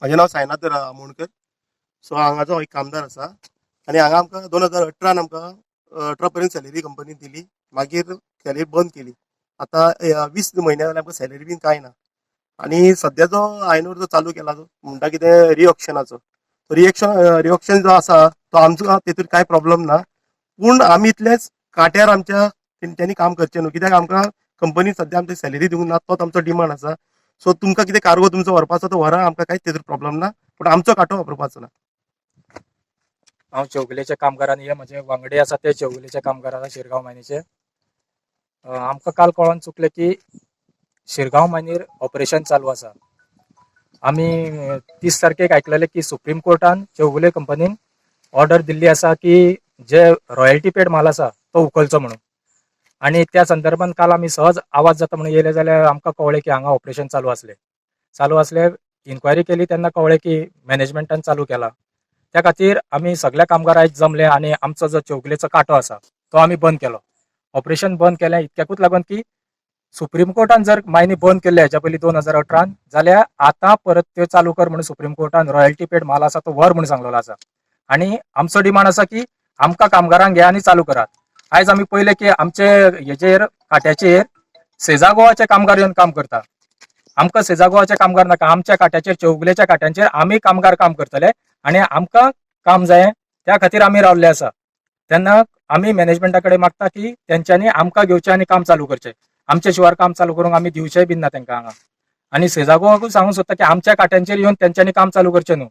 माझे नाव सायनाथ आमोणकर. सो हांगाचो एक कामदार आसा आनी हांगा आमकां 2018 आमकां 18 पर्यंत सॅलरी कंपनीन दिली. मागीर सॅलरी बंद केली. आतां 20 म्हयने जाले आमकां सॅलरी बीन कांय ना. आनी सध्या जो हांवें जो चालू केला तो म्हणटा कितें रिऑक्शनाचो. रिऑक्शन जो आसा तो आमचो तेतून कांय प्रॉब्लम ना. पूण आमी इतलेच काट्यार आमच्या तेंच्यांनी काम करचें न्हू, कित्याक आमकां कंपनीन सध्या आमची सॅलरी दिवंक ना, तोच आमचो डिमांड आसा. सो तुमकां कितें कार्गो तुमचो व्हरपाचो तो व्हरा, आमकां कांयच तेतून प्रॉब्लम ना, पूण आमचो कांटो वापरपाचो ना. हांव चौगुलेच्या कामगारान हे म्हजे वांगडी आसा ते चौगुलेच्या कामगार आसा शिरगांव मायनीचे. आमकां काल कळोन चुकलें की शिरगांव मायनीर ऑपरेशन चालू आसा. आमी 30 तारखेक आयकलेलें की सुप्रीम कोर्टान चौगुले कंपनीन ऑर्डर दिल्ली आसा की जे रॉयल्टी पेड माल आसा तो उखलचो म्हणून. आणि त्या संदर्भान काल आमी सहज आवाज जाता म्हणून येयले जाल्यार आमकां कळ्ळें की हांगा ऑपरेशन चालू आसले. इन्क्वायरी केली तेन्ना कळ्ळें की मॅनेजमेंटान चालू केला. त्या खातीर आमी सगळे कामगार आयज जमले आनी आमचो जो चौगुलेचो कांटो आसा तो आमी बंद केलो. ऑपरेशन बंद केलें इतक्याकूच लागून की सुप्रीम कोर्टान जर मायनी बंद केल्ले हेच्या पयलीं 2018 जाल्यार आतां परत त्यो चालू कर म्हणून सुप्रीम कोर्टान रॉयल्टी पेड माल आसा तो व्हर म्हणून सांगलेलो आसा. आनी आमचो डिमांड आसा की आमकां कामगारांक घ्या आनी चालू करात. आयज आमी पळयलें की आमचे हेचेर काट्याचेर सेजा गोवाचे कामगार येवन काम करता. आमकां सेजा गोवाचे कामगार नाका, आमच्या काट्याचेर चौगुलेच्या काट्यांचेर आमी कामगार काम करतले आनी आमकां काम जाय त्या खातीर आमी रावल्ले आसा. तेन्ना आमी मॅनेजमेंटा कडेन मागता की तेंच्यांनी आमकां घेवचें आनी काम चालू करचें. आमच्या शिवार काम चालू करूंक आमी दिवचेय बीन ना तेंकां हांगा. आनी सेजा गोवाकूय सांगूंक सोदता की आमच्या काट्यांचेर येवन तेंच्यांनी काम चालू करचें न्हू.